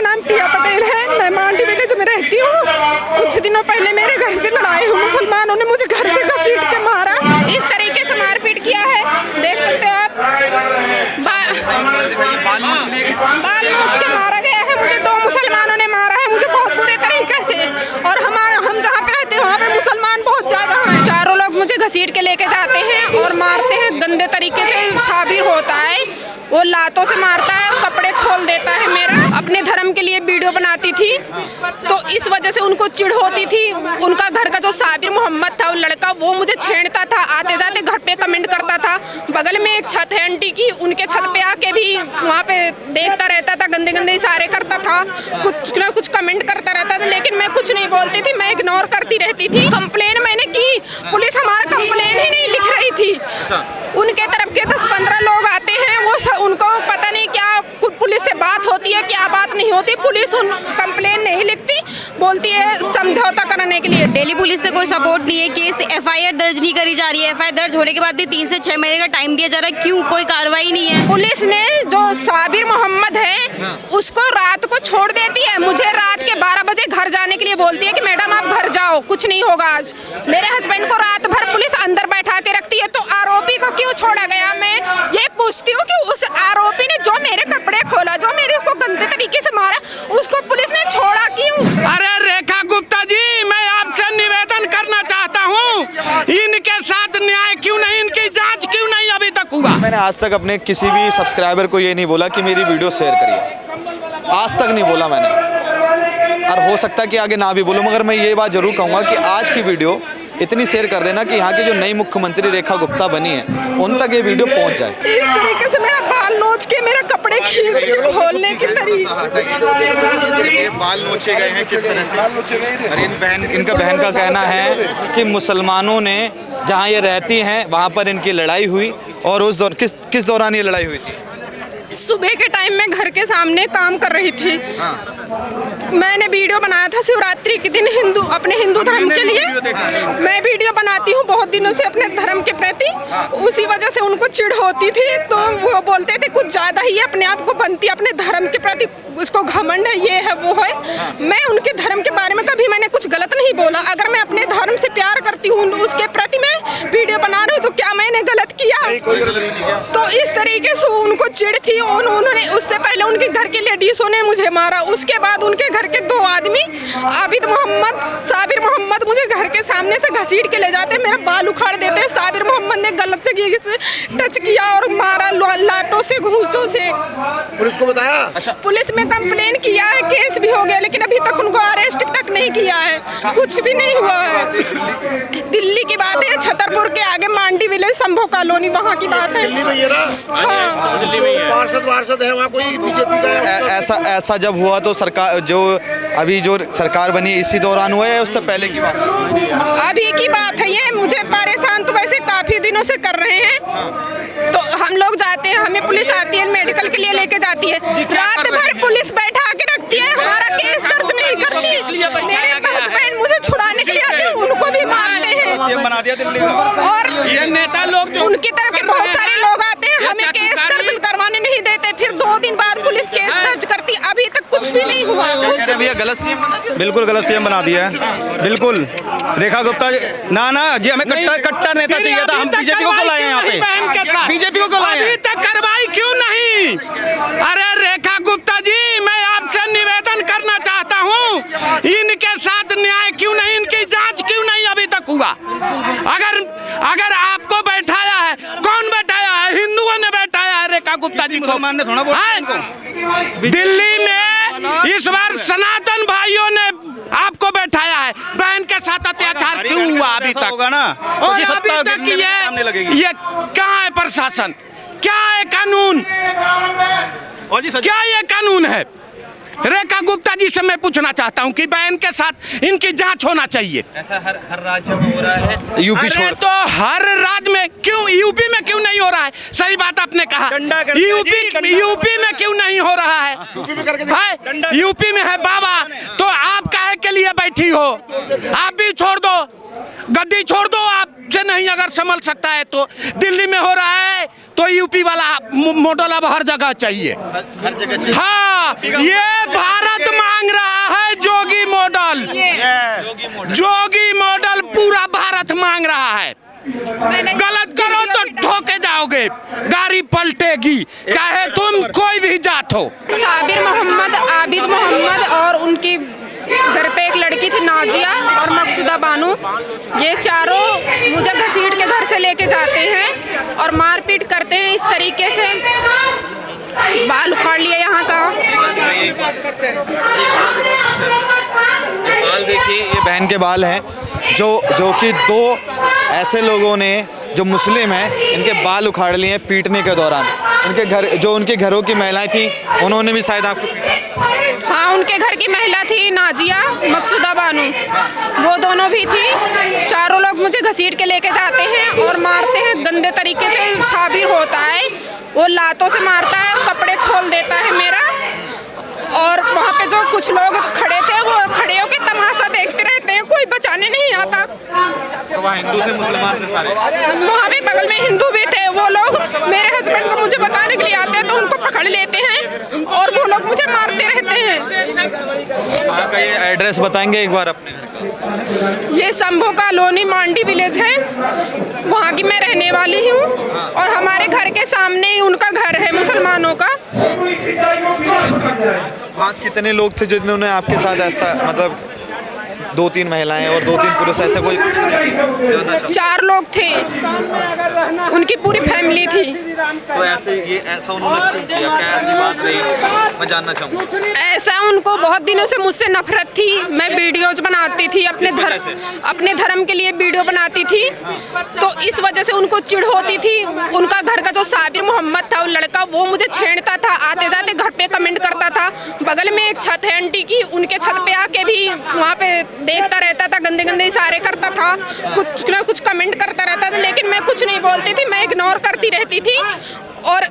नाम पिया पटेल है, मैं मांडी विलेज में रहती हूँ। कुछ दिनों पहले मेरे घर से लड़ाई हुई, मुसलमानों ने मुझे घर से घसीट के मारा, इस तरीके से मारपीट किया है, देख सकते हो आप। बाल नोच के मारा गया है मुझे, 2 मुसलमानों ने मारा है मुझे बहुत बुरे तरीके से। और हम जहाँ पे रहते हैं वहाँ पे मुसलमान बहुत ज्यादा हैं। चारों लोग मुझे घसीट के लेके जाते हैं और मारते हैं गंदे तरीके से। साबिर होता है, वो लातों से मारता है, कपड़े खोल देता है मेरा। अपने धर्म के लिए वीडियो बनाती थी तो इस वजह से उनको चिढ़ होती थी। उनका घर का जो साबिर मोहम्मद था, वो लड़का, वो मुझे छेड़ता था, आते जाते घर पे कमेंट करता था। बगल में एक छत है आंटी की, उनके छत पे आके भी वहाँ पे देखता रहता था, गंदे गंदे इशारे करता था, कुछ ना कुछ कमेंट करता रहता था, लेकिन मैं कुछ नहीं बोलती थी, मैं इग्नोर करती रहती थी। कंप्लेन मैंने की, पुलिस हमारा कंप्लेन ही नहीं लिख रही थी। उनके तरफ के 10-15 लोग आते हैं, वो उनको पता नहीं क्या पुलिस से बात होती है, क्या बात नहीं होती, पुलिस उन कंप्लेन नहीं लिखती, बोलती है समझौता करने के लिए। दिल्ली पुलिस से कोई सपोर्ट नहीं है, केस FIR दर्ज नहीं करी जा रही है। FIR दर्ज होने के बाद भी 3 से 6 महीने का टाइम दिया जा रहा है, क्यों कोई कार्रवाई नहीं है? पुलिस ने जो साबिर मोहम्मद है उसको रात को छोड़ देती है, मुझे रात के 12 बजे घर जाने के लिए बोलती है कि मैडम आप घर जाओ, कुछ नहीं होगा आज। मेरे हस्बैंड को रात भर पुलिस अंदर बैठा के रखती है। तो आरोपी को क्यों छोड़ा गया? मैं ये पूछती हूँ कि उस आरोपी ने जो मेरे कपड़े खोला, जो मेरे को गंदे तरीके से मारा, उसको पुलिस ने छोड़ा क्यों? अरे रेखा गुप्ता जी, मैं आपसे निवेदन करना चाहता हूँ, इनके साथ न्याय क्यों नहीं, इनकी जांच क्यों नहीं अभी तक हुआ? मैंने आज तक अपने किसी भी सब्सक्राइबर को ये नहीं बोला कि मेरी वीडियो शेयर करिए, आज तक नहीं बोला मैंने, और हो सकता है कि आगे ना भी बोलूँ, मगर मैं ये बात जरूर कहूँगा कि आज की वीडियो इतनी शेयर कर देना कि यहाँ की जो नई मुख्यमंत्री रेखा गुप्ता बनी है उन तक ये वीडियो पहुँच जाए। इस तरीके से मेरा बाल नोच के, मेरा कपड़े खींच के खोलने की तरीके। बाल नोचे गए हैं किस तरह से? अरे इनका बहन का कहना है कि मुसलमानों ने जहाँ ये रहती हैं वहाँ पर इनकी लड़ाई हुई, और उस दौरान किस दौरान ये लड़ाई हुई थी? सुबह के टाइम में घर के सामने काम कर रही थी। मैंने वीडियो बनाया था शिवरात्रि के दिन, अपने हिंदू धर्म के लिए मैं वीडियो बनाती हूँ बहुत दिनों से अपने धर्म के प्रति। उसी वजह से उनको चिढ़ होती थी, तो वो बोलते थे कुछ ज़्यादा ही अपने आप को बनती है, अपने धर्म के प्रति उसको घमंड है, ये है वो है। मैं उनके धर्म के बारे में कभी मैंने कुछ गलत नहीं बोला। अगर मैं अपने धर्म से प्यार करती हूँ, उसके प्रति मैं वीडियो बना रही हूँ, तो क्या मैंने गलत किया? तो इस तरीके से उनको चिढ़ थी। उन्होंने उससे पहले उनके घर के लेडीजों ने मुझे मारा, उसके बाद उनके घर के 2 आदमी आबिद मोहम्मद, साबिर मोहम्मद मुझे घर के सामने से घसीट के ले जाते, मेरा बाल उखाड़ देते। साबिर मोहम्मद ने गलत तरीके से टच किया और मारा लातों से, घूंसों से। पुलिस को बताया? अच्छा, पुलिस में कंप्लेन किया है, केस भी हो गया, लेकिन अभी तक उनको अरेस्ट तक नहीं किया है, कुछ भी नहीं हुआ है। दिल्ली की बात है, छतरपुर के आगे मांडी विलेज संभव कॉलोनी, वहाँ की बात है। दिल्ली में ये ना? हाँ, दिल्ली में पार्षद है वहाँ कोई बीजेपी का? ऐसा जब हुआ तो सरकार जो अभी जो सरकार बनी इसी दौरान हुआ है, उससे पहले की बात? अभी की बात है ये। मुझे परेशान तो वैसे काफी दिनों से कर रहे हैं। तो हम लोग जाते हैं, हमें पुलिस आती है, मेडिकल के लिए लेके जाती है, रात भर पुलिस बैठा के रखती है, हमारा केस दर्ज नहीं करती। मेरे हस्बैंड मुझे छुड़ाने के लिए आते हैं, उनको भी मारते हैं। बना दिया दिल्ली और ये नेता लोग जो उनकी तरफ के बहुत सारे लोग आते हैं, हमें केस दर्ज करवाने नहीं देते। फिर 2 दिन बाद पुलिस केस दर्ज करती, अभी तक कुछ भी नहीं हुआ। कुछ भैया गलत सीएम, बिल्कुल गलत सीएम बना दिया है, बिल्कुल। रेखा गुप्ता ना जी, हमें कट्टर नेता चाहिए था, हम बीजेपी को क्यों लाए हैं यहाँ पे? बीजेपी को क्यों लाए हैं? अभी तक कार्रवाई क्यों नहीं? अरे रेखा गुप्ता जी, मैं आपसे निवेदन करना चाहता हूँ, इनके साथ न्याय क्यों नहीं, इनकी जांच क्यों नहीं अभी तक हुआ? अगर आपको बैठाया है, कौन बैठाया है? हिंदुओं ने बैठाया है रेखा गुप्ता जी को। मानने थोड़ा बहुत दिल्ली में इस बार सनातन भाइयों ने आपको बैठाया है, बहन के साथ अत्याचार क्यों हुआ अभी तक? होगा ना, और अभी तक ये कहाँ है प्रशासन? क्या है कानून? और जी क्या ये कानून है? रेखा गुप्ता जी से मैं पूछना चाहता हूँ कि बहन के साथ इनकी जांच होना चाहिए। ऐसा हर राज्य में हो रहा है, यूपी छोड़। तो हर राज्य में क्यों, यूपी में क्यों नहीं हो रहा है? सही बात आपने कहा, यूपी में क्यों नहीं हो रहा है? यूपी में है बाबा, तो आप काहे के लिए बैठी हो? आप भी छोड़ दो, गद्दी छोड़ दो, आपसे नहीं अगर संभल सकता है तो। दिल्ली में हो रहा है तो यूपी वाला मॉडल अब हर जगह चाहिए, हर जगह चाहिए। हाँ, ये भारत जोगी मॉडल पूरा भारत मांग रहा है। गलत करो तो ठोके जाओगे, गाड़ी पलटेगी, चाहे तुम कोई भी जात हो। साबिर मोहम्मद, आबिद मोहम्मद और उनकी घर पे एक लड़की थी नाजिया और मकसूदा बानू, ये चारों मुझे घसीट के घर से लेके जाते हैं और मारपीट करते हैं इस तरीके से। बाल उखाड़ लिया यहाँ का। बाल देखिए, ये बहन के बाल हैं जो कि दो ऐसे लोगों ने जो मुस्लिम हैं इनके बाल उखाड़ लिए पीटने के दौरान। उनके घरों की महिलाएं थी, उन्होंने भी शायद आपको पीटा। हाँ, उनके घर की महिला थी नाजिया, मकसूदा बानू, वो दोनों भी थी। चारों लोग मुझे घसीट के लेके जाते हैं और मारते हैं गंदे तरीके से। साबिर होता है, वो लातों से मारता है, कपड़े खोल देता है मेरा। और वहाँ पे जो कुछ लोग खड़े थे वो खड़े होकर तमाशा देखते रहते हैं, कोई बचाने नहीं आता। तो वहाँ हिंदू थे, मुसलमान थे सारे? वहाँ पे बगल में हिंदू भी थे। वो लोग मेरे हस्बैंड को मुझे बचाने के लिए आते हैं तो उनको पकड़ लेते हैं और वो लोग मुझे मारते रहते हैं। कहाँ का ये एड्रेस बताएंगे एक बार अपने घर का? ये संभो कॉलोनी मांडी विलेज है, वहाँ की मैं रहने वाली हूँ और हमारे घर के सामने ही उनका घर है मुसलमानों का। वहाँ कितने लोग थे जिन्होंने आपके साथ ऐसा, मतलब 2-3 महिलाएं और 2-3 पुरुष, ऐसे कोई? 4 लोग थे, उनकी पूरी फैमिली थी। तो ऐसा उन्होंने क्यों किया? क्या ऐसी बात रही, मैं जानना चाहूँगा। ऐसा उनको बहुत दिनों से मुझसे नफरत थी। मैं वीडियोज बनाती थी अपने धर्म के लिए वीडियो बनाती थी, तो इस वजह से उनको चिढ़ होती थी। उनका घर का जो साबिर मोहम्मद था, वो लड़का, वो मुझे छेड़ता था, आते जाते घर पे कमेंट करता था। बगल में एक छत है आंटी की, उनके छत पे आके भी वहाँ पे देखता रहता था, गंदे गंदे इशारे करता था, कुछ ना कुछ कमेंट करता रहता था, लेकिन मैं कुछ नहीं बोलती थी, मैं इग्नोर करती रहती थी। और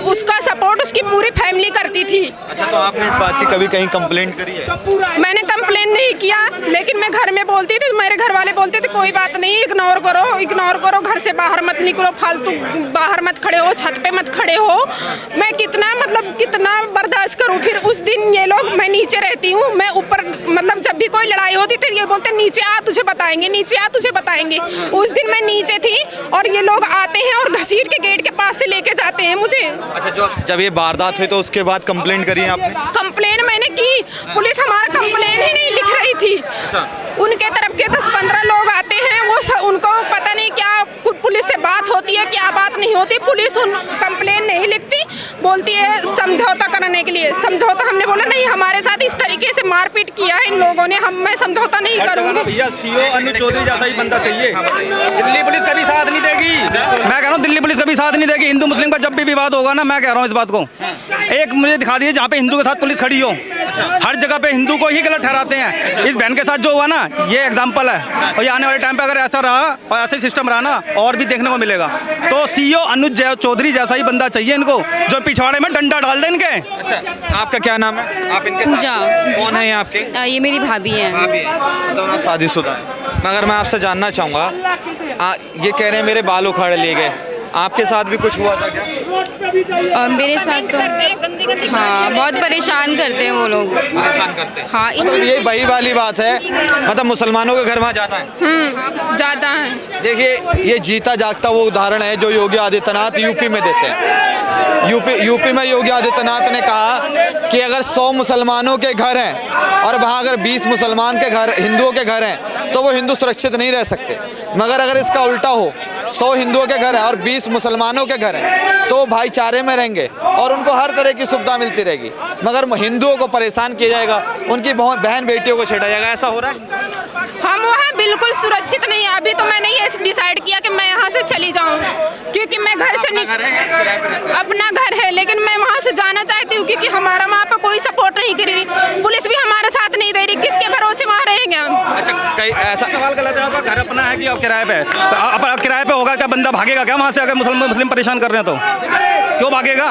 उसका सपोर्ट उसकी पूरी फैमिली करती थी। अच्छा, तो आपने इस बात की कभी कहीं कंप्लेंट करी है? मैंने कंप्लेन नहीं किया, लेकिन मैं घर में बोलती थी, मेरे घर वाले बोलते थे कोई बात नहीं, इग्नोर करो, घर से बाहर मत निकलो, फालतू बाहर मत खड़े हो, छत पे मत खड़े हो। मैं कितना बर्दाश्त करूं। फिर उस दिन ये लोग, मैं नीचे रहती हूँ, मैं ऊपर, मतलब जब भी कोई लड़ाई होती थी ये बोलते नीचे आ तुझे बताएंगे, नीचे आ तुझे बताएंगे। उस दिन मैं नीचे थी और ये लोग आते हैं और घसीट के गेट के पास से लेके जाते हैं मुझे। अच्छा, जब ये वारदात हुई तो उसके बाद कंप्लेंट करी आपने? कंप्लेन मैंने की, पुलिस हमारा कंप्लेन ही नहीं लिख रही थी। उनके तरफ के 10-15 लोग आते हैं, वो उनको पता नहीं क्या पुलिस से बात होती है, क्या बात नहीं होती। पुलिस कंप्लेन नहीं लिखती, बोलती है समझौता करने के लिए। समझौता, हमने बोला नहीं, हमारे साथ इस तरीके से मारपीट किया है इन लोगों ने, मैं समझौता नहीं करूँगी। भैया सीओ अनुज चौधरी जैसा ही बंदा चाहिए। दिल्ली पुलिस कभी साथ नहीं देगी, मैं कह रहा हूँ, दिल्ली पुलिस कभी साथ नहीं देगी। हिंदू मुस्लिम का जब भी विवाद होगा ना, मैं कह रहा हूँ इस बात को, एक मुझे दिखा दीजिए जहाँ पे हिंदू के साथ पुलिस खड़ी हो। हर जगह पे हिंदू को ही गलत ठहराते हैं। इस बहन के साथ जो हुआ ना, ये एग्जाम्पल है, और ये आने वाले टाइम पे अगर ऐसा रहा और ऐसे सिस्टम रहा ना, और भी देखने को मिलेगा। तो सीओ अनुज चौधरी जैसा ही बंदा चाहिए इनको, जो पिछवाड़े में डंडा डाल दे इनके। अच्छा, आपका क्या नाम है? आप इनके पूजा। कौन है ये आपके? ये मेरी भाभी है। भाभी है, तो आप शादीशुदा। मगर मैं आपसे जानना चाहूँगा, ये कह रहे हैं मेरे बाल उखाड़ लिए गए, आपके साथ भी कुछ हुआ था क्या? और मेरे साथ तो हाँ, बहुत परेशान करते हैं वो लोग। परेशान करते हैं? हाँ, मतलब ये वही वाली बात है, मतलब मुसलमानों के घर वहाँ जाता है? जाता है। देखिए, ये जीता जागता वो उदाहरण है जो योगी आदित्यनाथ यूपी में देते हैं। यूपी में योगी आदित्यनाथ ने कहा कि अगर 100 मुसलमानों के घर हैं और वहाँ अगर 20 मुसलमान के घर, हिंदुओं के घर हैं, तो वो हिंदू सुरक्षित नहीं रह सकते। मगर अगर इसका उल्टा हो, 100 हिंदुओं के घर हैं और 20 मुसलमानों के घर हैं, तो भाईचारे में रहेंगे और उनको हर तरह की सुविधा मिलती रहेगी। मगर हिंदुओं को परेशान किया जाएगा, उनकी बहन बेटियों को छेड़ा जाएगा, ऐसा हो रहा है। हम वहाँ बिल्कुल सुरक्षित नहीं है। अभी तो मैंने ये डिसाइड किया कि मैं यहाँ से चली जाऊँ, क्योंकि मैं घर से अपना घर है, लेकिन मैं वहाँ से जाना चाहती हूँ, क्योंकि हमारा वहाँ पर कोई सपोर्ट नहीं कर रही, पुलिस भी हमारे साथ नहीं दे रही, किसके भरोसे वहाँ रहेंगे हम? अच्छा, कई ऐसा सवाल गलत है, आपका घर अपना है कि आप किराए पे? आप किराए पे होगा क्या, बंदा भागेगा क्या वहाँ से? अगर मुस्लिम परेशान कर रहे हैं तो क्यों भागेगा?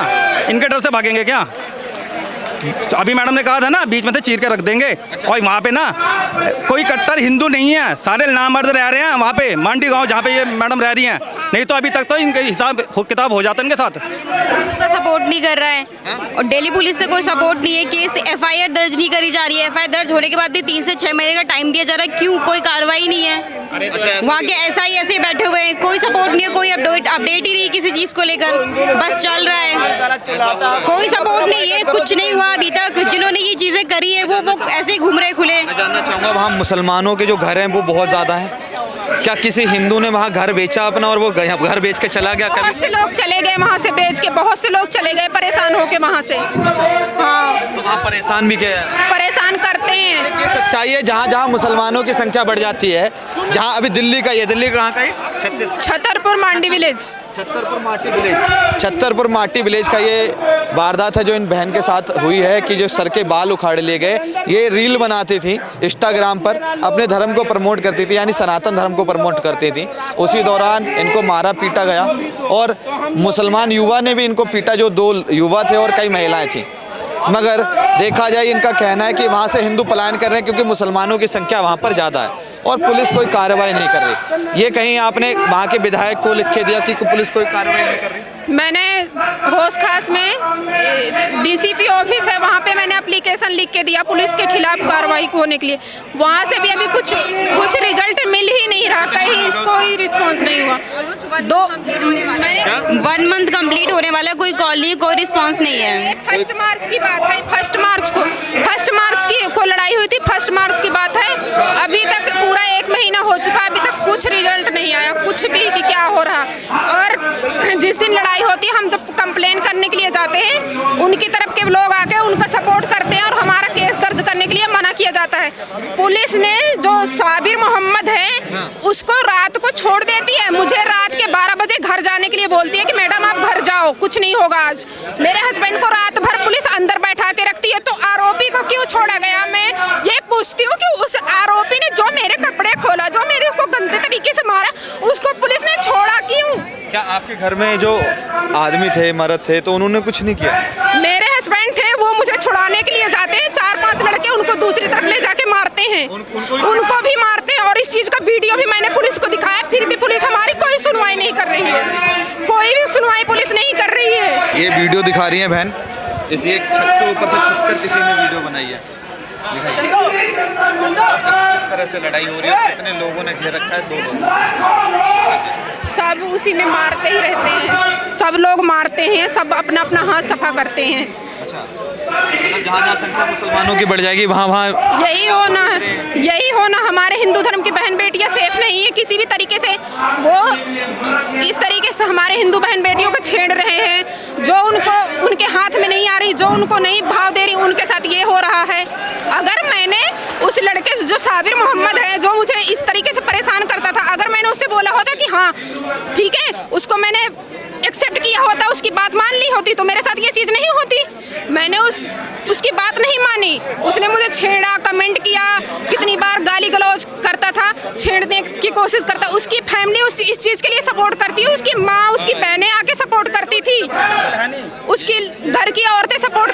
इनके डर से भागेंगे क्या? अभी मैडम ने कहा था ना बीच में से चीर के रख देंगे। और वहाँ पे ना कोई कट्टर हिंदू नहीं है, सारे नामर्द रह रहे हैं वहाँ पे मंडी गांव जहाँ पे ये मैडम रह रही हैं। नहीं तो अभी तक तो इनके हिसाब किताब हो जाता इनके साथ। हिंदू का सपोर्ट नहीं कर रहा है और दिल्ली पुलिस से कोई सपोर्ट नहीं है। केस FIR दर्ज नहीं करी जा रही है। FIR दर्ज होने के बाद भी 3 से 6 महीने का टाइम दिया जा रहा है। क्यों कोई कार्रवाई नहीं है? वहाँ के SI ऐसे बैठे हुए हैं, कोई सपोर्ट नहीं है, कोई अपडेट ही नहीं किसी चीज़ को लेकर, बस चल रहा है, कोई सपोर्ट नहीं है, कुछ नहीं हुआ अभी तक। जिन्होंने ये चीज़ें करी है वो ऐसे ही घूम रहे खुले। मैं जानना चाहूँगा वहाँ मुसलमानों के जो घर हैं वो बहुत ज़्यादा हैं, क्या किसी हिंदू ने वहाँ घर बेचा अपना और वो घर बेच के चला गया? बहुत से लोग चले गए वहाँ से बेच के, बहुत से लोग चले गए परेशान होके वहाँ से। हाँ, तो वहाँ परेशान भी क्या है? परेशान करते हैं। ये सच्चाई है, जहाँ जहाँ मुसलमानों की संख्या बढ़ जाती है, जहाँ अभी दिल्ली का ये, दिल्ली कहाँ का है? छतरपुर मांडी विलेज। छतरपुर माटी विलेज का ये वारदात है जो इन बहन के साथ हुई है कि जो सर के बाल उखाड़ लिए गए। ये रील बनाती थी इंस्टाग्राम पर, अपने धर्म को प्रमोट करती थी, यानी सनातन धर्म को प्रमोट करती थी। उसी दौरान इनको मारा पीटा गया और मुसलमान युवा ने भी इनको पीटा, जो 2 युवा थे और कई महिलाएं थी। मगर देखा जाए इनका कहना है कि वहाँ से हिंदू पलायन कर रहे हैं क्योंकि मुसलमानों की संख्या वहाँ पर ज़्यादा है और पुलिस कोई कार्रवाई नहीं कर रही। ये कहीं आपने वहाँ के विधायक को लिख के दिया कि पुलिस कोई कार्रवाई नहीं कर रही? मैंने होश खास में DCP ऑफिस है, वहाँ पे मैंने एप्लीकेशन लिख के दिया पुलिस के खिलाफ कार्रवाई होने के लिए। वहाँ से भी अभी कुछ रिजल्ट मिल ही नहीं रहा, कहीं कोई रिस्पॉन्स नहीं हुआ। 1 मंथ कंप्लीट होने वाला, कोई कॉल नहीं, कोई रिस्पॉन्स नहीं है। 1 मार्च की बात है, 1 मार्च को लड़ाई हुई थी, 1 मार्च की बात है। अभी तक पूरा 1 महीना हो चुका, अभी तक कुछ रिजल्ट नहीं आया, कुछ भी कि क्या हो रहा। और जिस दिन लड़ाई होती है, हम जब कंप्लेन करने के लिए जाते हैं, उनकी तरफ के लोग आके उनका सपोर्ट करते हैं और हमारा केस दर्ज करने के लिए मना किया जाता है। पुलिस ने जो साबिर मोहम्मद है उसको रात को छोड़ देती है, मुझे रात के 12 बजे घर जाने के लिए बोलती है कि मैडम आप घर जाओ, कुछ नहीं होगा आज। मेरे हस्बैंड को रात भर पुलिस अंदर बैठा के रखती है। तो आरोपी को क्यों छोड़ा गया? मैं ये पूछती हूँ कि उस आरोपी ने जो मेरे कपड़े खोला, जो मेरे को गंदे तरीके से मारा, उसको पुलिस ने छोड़ा क्यों? क्या आपके घर में जो आदमी थे, मर्द थे, तो उन्होंने कुछ नहीं किया? मेरे हस्बैंड थे, वो मुझे छुड़ाने के लिए जाते हैं, 4-5 लड़के उनको दूसरी तरफ ले जाके मारते हैं, उनको भी मारते हैं। और इस चीज़ का वीडियो भी मैंने पुलिस को दिखाया, फिर भी पुलिस हमारी कोई सुनवाई नहीं कर रही है, कोई भी सुनवाई पुलिस नहीं कर रही है। ये वीडियो दिखा रही है बहन, इसी एक छत के ऊपर से छुपकर किसी ने वीडियो बनाई है। किस तरह से लड़ाई हो रही है, कितने लोगों ने घेर रखा है? 2 लोग, सब उसी में मारते ही रहते हैं, सब लोग मारते हैं, सब अपना अपना हाथ सफा करते हैं। जहाँ संख्या मुसलमानों की बढ़ जाएगी वहाँ यही होना हमारे हिंदू धर्म की बहन बेटियां सेफ नहीं है किसी भी तरीके से। वो इस तरीके से हमारे हिंदू बहन बेटियों को छेड़ रहे हैं, जो उनको उनके हाथ में नहीं आ रही, जो उनको नहीं भाव दे रही, उनके साथ ये हो रहा है। अगर मैंने उस लड़के से, जो साबिर मोहम्मद है, जो मुझे इस तरीके से परेशान करता था, अगर मैंने उससे बोला होता कि हाँ ठीक है, उसको मैंने एक्सेप्ट किया होता, उसकी बात मान ली होती, तो मेरे साथ ये चीज़ नहीं होती। मैंने उसकी बात नहीं मानी, उसने मुझे छेड़ा, कमेंट किया, कितनी बार गाली गलौज करता था, छेड़ने की कोशिश करता। उसकी फैमिली इस चीज़ के लिए सपोर्ट करती है, उसकी माँ, उसकी बहनें आके सपोर्ट करती थी, उसकी घर की औरतें सपोर्ट